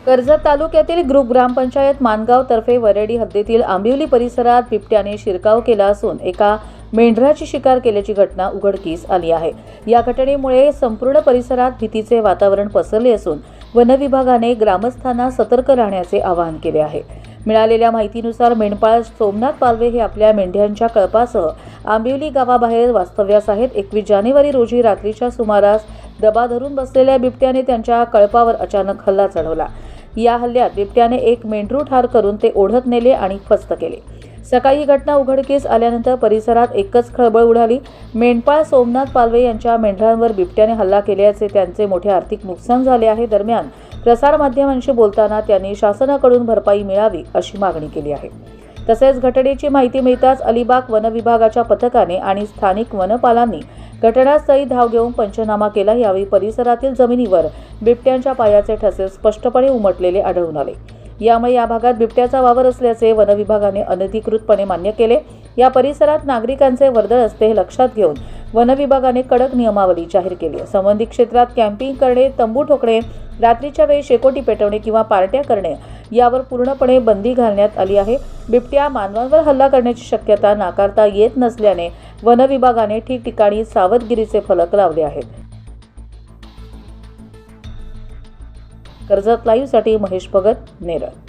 कर्जत तालुक्यातील ग्रुप ग्रामपंचायत मानगाव तर्फे वरेडी हद्दीतील आंबिवली परिसरात बिबट्याने शिरकाव केला असून एका मेंढराची शिकार केल्याची घटना उघडकीस आली आहे। या घटनेमुळे संपूर्ण परिसरात भीतीचे वातावरण पसरले असून वन विभागाने ग्रामस्थांना सतर्क राहण्याचे आवाहन केले आहे। मिळालेल्या माहितीनुसार मेंढपाळ सोमनाथ पालवे हे आपल्या मेंढ्यांच्या कळपासह आंबिवली गावाबाहेर वास्तव्यास आहेत। 21 जानेवारी रोजी रात्रीच्या सुमारास दबा धरून बसलेल्या बिबट्याने त्यांच्या कळपावर अचानक हल्ला चढवला। या हल्ल्यात बिबट्याने एक मेंढरू ठार करून ते ओढत नेले आणि फस्त केले। सकाळी ही घटना उघडकीस आल्यानंतर परिसरात एकच खळबळ उडाली। मेंढपाळ सोमनाथ पालवे यांच्या मेंढरांवर बिबट्याने हल्ला केल्याचे त्यांचे मोठे आर्थिक नुकसान झाले आहे। दरम्यान प्रसारमाध्यमांशी बोलताना त्यांनी शासनाकडून भरपाई मिळावी अशी मागणी केली आहे। तसेच घटनेची माहिती मिळताच अलिबाग वन विभागाच्या पथकाने आणि स्थानिक वनपालांनी घटनास्थळी धाव घेऊन पंचनामा केला। यावेळी परिसरातील जमिनीवर बिबट्यांच्या पायाचे ठसे स्पष्टपणे उमटलेले आढळून आले। यामुळे या भागात बिबट्याचा वावर असल्याचे वन विभागाने अनधिकृतपणे मान्य केले। या परिसरात नागरिकांचे वर्दळ असते हे लक्षात घेऊन वन विभागाने कडक नियमावली जाहीर केली। संबंधित क्षेत्रात कॅम्पिंग करणे, तंबू ठोकणे, रात्रीच्या वेळी शेकोटी पेटवणे किंवा पार्ट्या करणे यावर पूर्णपणे बंदी घालण्यात आली आहे। बिबट्या मानवांवर हल्ला करण्याची शक्यता नाकारता येत नसल्याने वन विभागाने ठिकठिकाणी सावधगिरीचे फलक लावले आहेत। कर्जत लाईव्हसाठी महेश भगत, नेरळ।